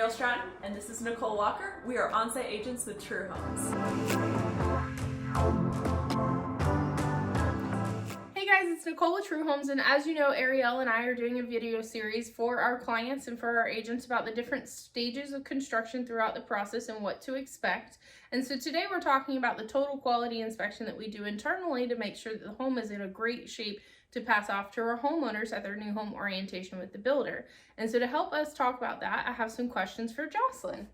Ariel Stratton, and this is Nicole Walker. We are on-site agents with True Homes. Hey guys, it's Nicole with True Homes, and as you know, Ariel and I are doing a video series for our clients and for our agents about the different stages of construction throughout the process and what to expect. And so today we're talking about the total quality inspection that we do internally to make sure that the home is in a great shape to pass off to our homeowners at their new home orientation with the builder. And so to help us talk about that, I have some questions for Jocelyn.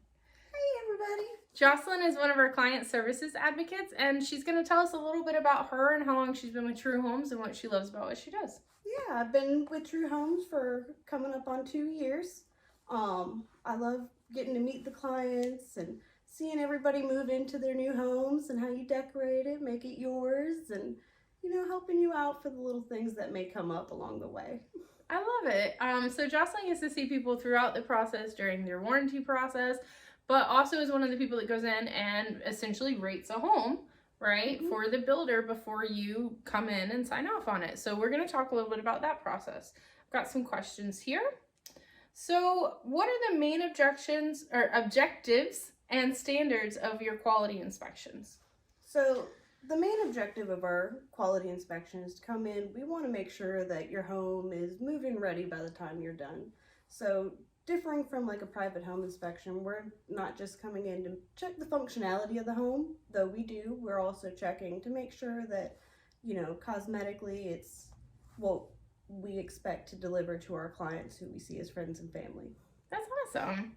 Hey everybody. Jocelyn is one of our client services advocates, and she's going to tell us a little bit about her and how long she's been with True Homes and what she loves about what she does. Yeah, I've been with True Homes for coming up on 2 years. I love getting to meet the clients and seeing everybody move into their new homes and how you decorate it, make it yours, and helping you out for the little things that may come up along the way. I love it. So Jocelyn gets to see people throughout the process during their warranty process, but also is one of the people that goes in and essentially rates a home, right, for the builder before you come in and sign off on it. So we're going to talk a little bit about that process. I've got some questions here. So what are the main objectives and standards of your quality inspections? So the main objective of our quality inspection is to come in. We want to make sure that your home is move-in ready by the time you're done. So differing from like a private home inspection, we're not just coming in to check the functionality of the home, though we do. We're also checking to make sure that, cosmetically it's what we expect to deliver to our clients who we see as friends and family. That's awesome.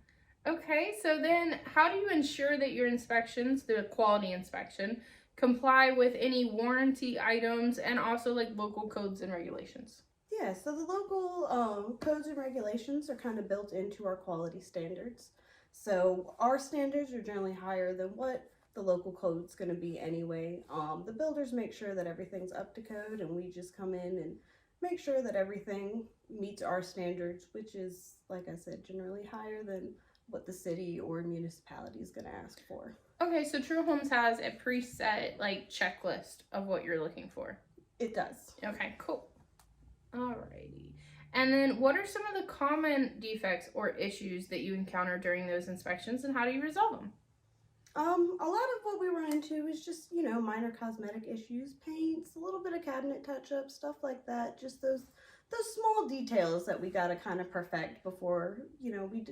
Okay, so then how do you ensure that your inspections, the quality inspection, comply with any warranty items and also like local codes and regulations? Yeah, so the local codes and regulations are kind of built into our quality standards. So our standards are generally higher than what the local code's going to be anyway. The builders make sure that everything's up to code, and we just come in and make sure that everything meets our standards, which is, like I said, generally higher than what the city or municipality is going to ask for. Okay, so True Homes has a preset like checklist of what you're looking for. It does. Okay, cool. Alrighty. And then what are some of the common defects or issues that you encounter during those inspections, and how do you resolve them? A lot of what we run into is just, minor cosmetic issues, paints, a little bit of cabinet touch-ups, stuff like that. Just those small details that we got to kind of perfect before, we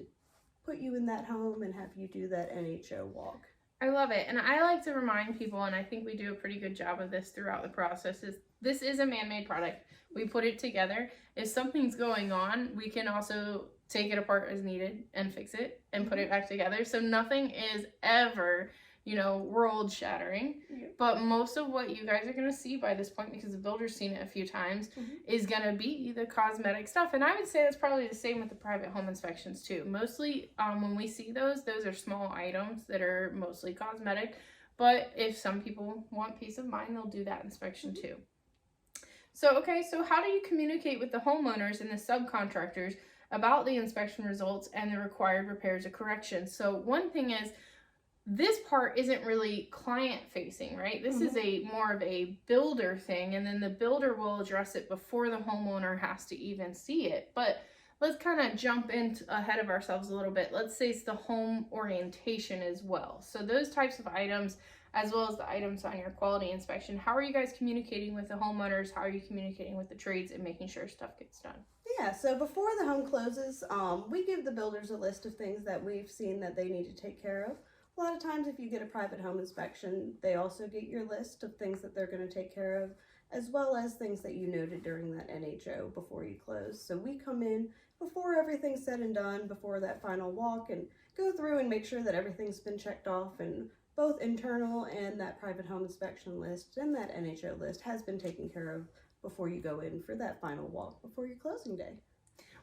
put you in that home and have you do that NHO walk. I love it. And I like to remind people, and I think we do a pretty good job of this throughout the process, is this is a man-made product. We put it together. If something's going on, we can also take it apart as needed and fix it and put it back together. So nothing is ever, world shattering. Yeah. But most of what you guys are going to see by this point, because the builder's seen it a few times, is going to be the cosmetic stuff. And I would say that's probably the same with the private home inspections too. Mostly when we see those are small items that are mostly cosmetic. But if some people want peace of mind, they'll do that inspection too. So, okay, so how do you communicate with the homeowners and the subcontractors about the inspection results and the required repairs or corrections? So one thing is, this part isn't really client facing, right? This is more of a builder thing, and then the builder will address it before the homeowner has to even see it. But let's kind of jump in ahead of ourselves a little bit. Let's say it's the home orientation as well. So those types of items, as well as the items on your quality inspection, how are you guys communicating with the homeowners? How are you communicating with the trades and making sure stuff gets done? Yeah, so before the home closes, we give the builders a list of things that we've seen that they need to take care of. A lot of times if you get a private home inspection, they also get your list of things that they're going to take care of, as well as things that you noted during that NHO before you close. So we come in before everything's said and done, before that final walk, and go through and make sure that everything's been checked off, and both internal and that private home inspection list and that NHO list has been taken care of before you go in for that final walk before your closing day.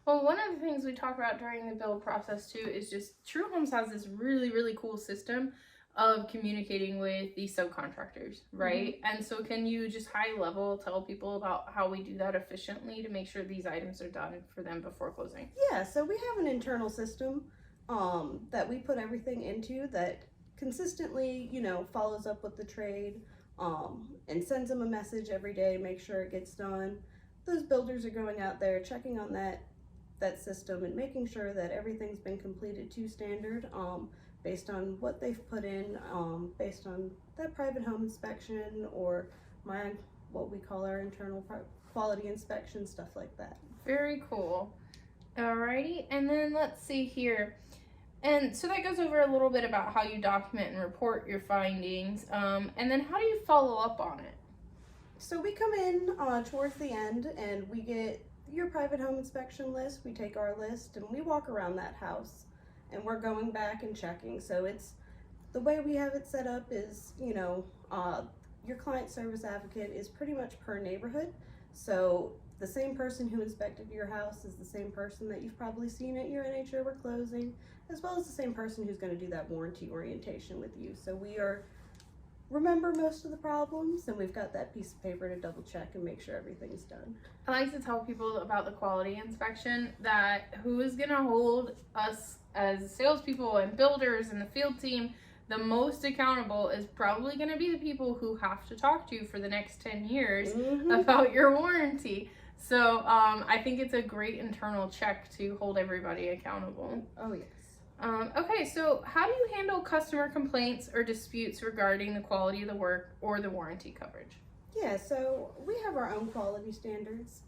Well, one of the things we talk about during the build process too is just True Homes has this really, really cool system of communicating with the subcontractors, right? And so can you just high level tell people about how we do that efficiently to make sure these items are done for them before closing? Yeah, so we have an internal system that we put everything into that consistently, follows up with the trade and sends them a message every day, make sure it gets done. Those builders are going out there checking on that that system and making sure that everything's been completed to standard, based on what they've put in, based on that private home inspection or what we call our internal quality inspection, stuff like that. Very cool. Alrighty, and then let's see here. And so that goes over a little bit about how you document and report your findings, and then how do you follow up on it? So we come in towards the end and we get your private home inspection list, we take our list and we walk around that house and we're going back and checking. So it's, the way we have it set up is, your client service advocate is pretty much per neighborhood. So the same person who inspected your house is the same person that you've probably seen at your NHO or closing, as well as the same person who's going to do that warranty orientation with you. So we remember most of the problems, and we've got that piece of paper to double check and make sure everything's done. I like to tell people about the quality inspection that who is going to hold us as salespeople and builders and the field team the most accountable is probably going to be the people who have to talk to you for the next 10 years about your warranty. So I think it's a great internal check to hold everybody accountable. Oh, yes. Okay, so how do you handle customer complaints or disputes regarding the quality of the work or the warranty coverage? Yeah, so we have our own quality standards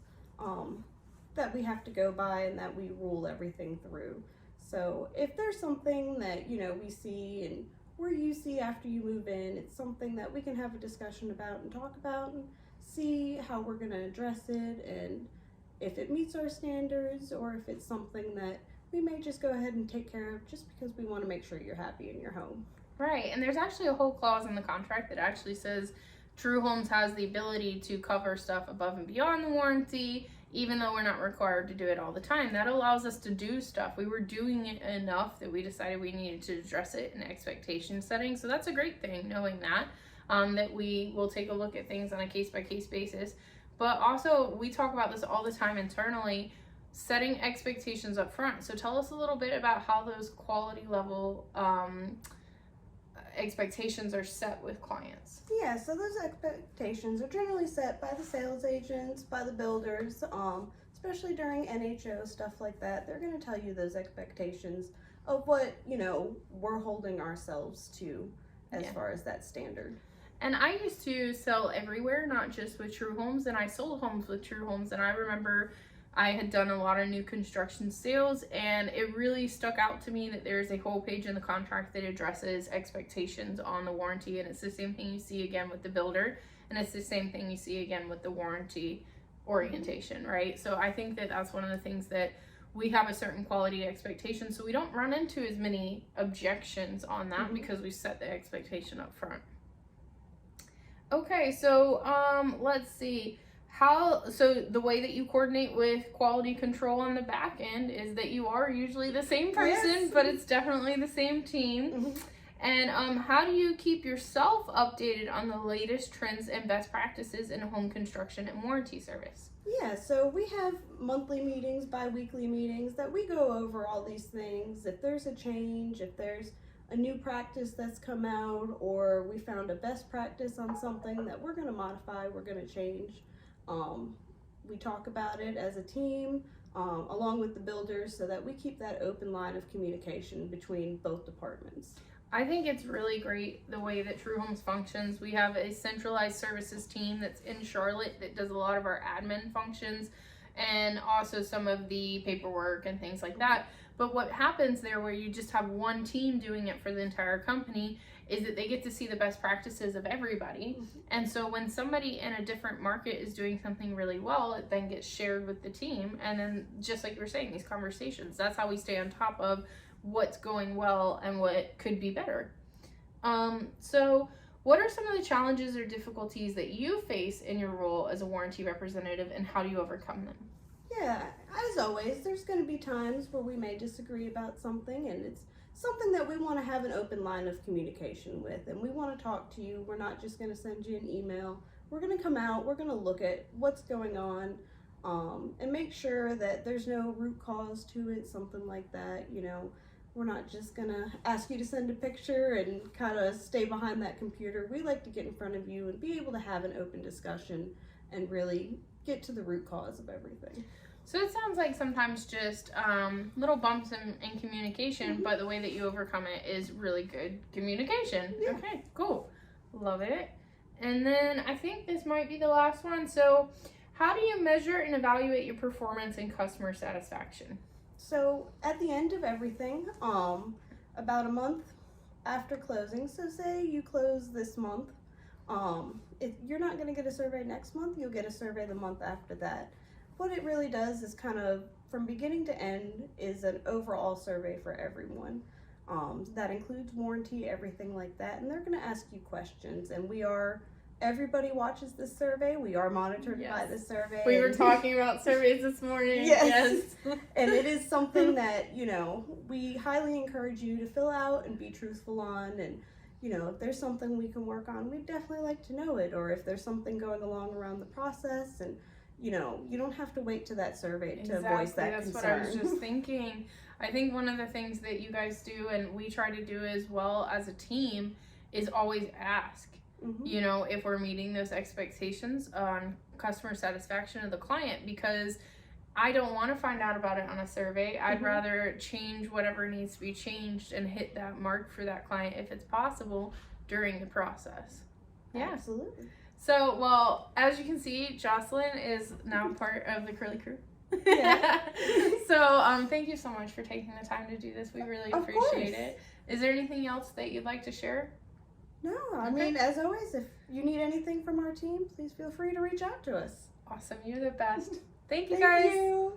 that we have to go by and that we rule everything through. So if there's something that, we see and where you see after you move in, it's something that we can have a discussion about and talk about and see how we're going to address it, and if it meets our standards or if it's something that we may just go ahead and take care of just because we want to make sure you're happy in your home. Right, and there's actually a whole clause in the contract that actually says True Homes has the ability to cover stuff above and beyond the warranty, even though we're not required to do it all the time. That allows us to do stuff. We were doing it enough that we decided we needed to address it in expectation setting. So that's a great thing, knowing that, that we will take a look at things on a case-by-case basis. But also, we talk about this all the time internally, setting expectations up front. So tell us a little bit about how those quality level expectations are set with clients. Yeah, so those expectations are generally set by the sales agents, by the builders, especially during NHO, stuff like that. They're going to tell you those expectations of what, we're holding ourselves to as far as that standard. And I used to sell everywhere, not just with True Homes, and I sold homes with True Homes, and I remember I had done a lot of new construction sales, and it really stuck out to me that there's a whole page in the contract that addresses expectations on the warranty, and it's the same thing you see again with the builder, and it's the same thing you see again with the warranty orientation, right? So I think that that's one of the things that we have a certain quality expectation, so we don't run into as many objections on that because we set the expectation up front. Okay, so let's see. So the way that you coordinate with quality control on the back end is that you are usually the same person, but it's definitely the same team. And how do you keep yourself updated on the latest trends and best practices in home construction and warranty service? Yeah, so we have monthly meetings, bi-weekly meetings that we go over all these things. If there's a change, if there's a new practice that's come out, or we found a best practice on something that we're going to modify, we're going to change. We talk about it as a team, along with the builders, so that we keep that open line of communication between both departments. I think it's really great the way that True Homes functions. We have a centralized services team that's in Charlotte that does a lot of our admin functions and also some of the paperwork and things like that. But what happens there, where you just have one team doing it for the entire company, is that they get to see the best practices of everybody. And so when somebody in a different market is doing something really well, it then gets shared with the team. And then, just like you were saying, these conversations, that's how we stay on top of what's going well and what could be better. So what are some of the challenges or difficulties that you face in your role as a warranty representative, and how do you overcome them? Yeah, as always, there's going to be times where we may disagree about something, and it's something that we want to have an open line of communication with, and we want to talk to you. We're not just going to send you an email. We're going to come out, we're going to look at what's going on, and make sure that there's no root cause to it, something like that. We're not just going to ask you to send a picture and kind of stay behind that computer. We like to get in front of you and be able to have an open discussion and really get to the root cause of everything. So it sounds like sometimes just little bumps in communication, but the way that you overcome it is really good communication. Yeah. Okay, cool. Love it. And then I think this might be the last one. So how do you measure and evaluate your performance and customer satisfaction? So at the end of everything, about a month after closing, so say you close this month, if you're not going to get a survey next month, you'll get a survey the month after that. What it really does is kind of from beginning to end is an overall survey for everyone. That includes warranty, everything like that, and they're going to ask you questions, and everybody watches this survey. We are monitored by this survey. We were talking about surveys this morning. Yes. And it is something that, we highly encourage you to fill out and be truthful on. And, if there's something we can work on, we'd definitely like to know it. Or if there's something going along around the process and, you don't have to wait to that survey to voice that That's concern. what I was just thinking. I think one of the things that you guys do and we try to do as well as a team is always ask. Mm-hmm. If we're meeting those expectations on customer satisfaction of the client, because I don't want to find out about it on a survey. I'd rather change whatever needs to be changed and hit that mark for that client if it's possible during the process. Yeah. Absolutely. So, well, as you can see, Jocelyn is now part of the Curly Crew. Yeah. So, thank you so much for taking the time to do this. We really Of appreciate course. it. Is there anything else that you'd like to share? No, I mean, as always, if you need anything from our team, please feel free to reach out to us. Awesome. You're the best. Thank you, Thank guys. you.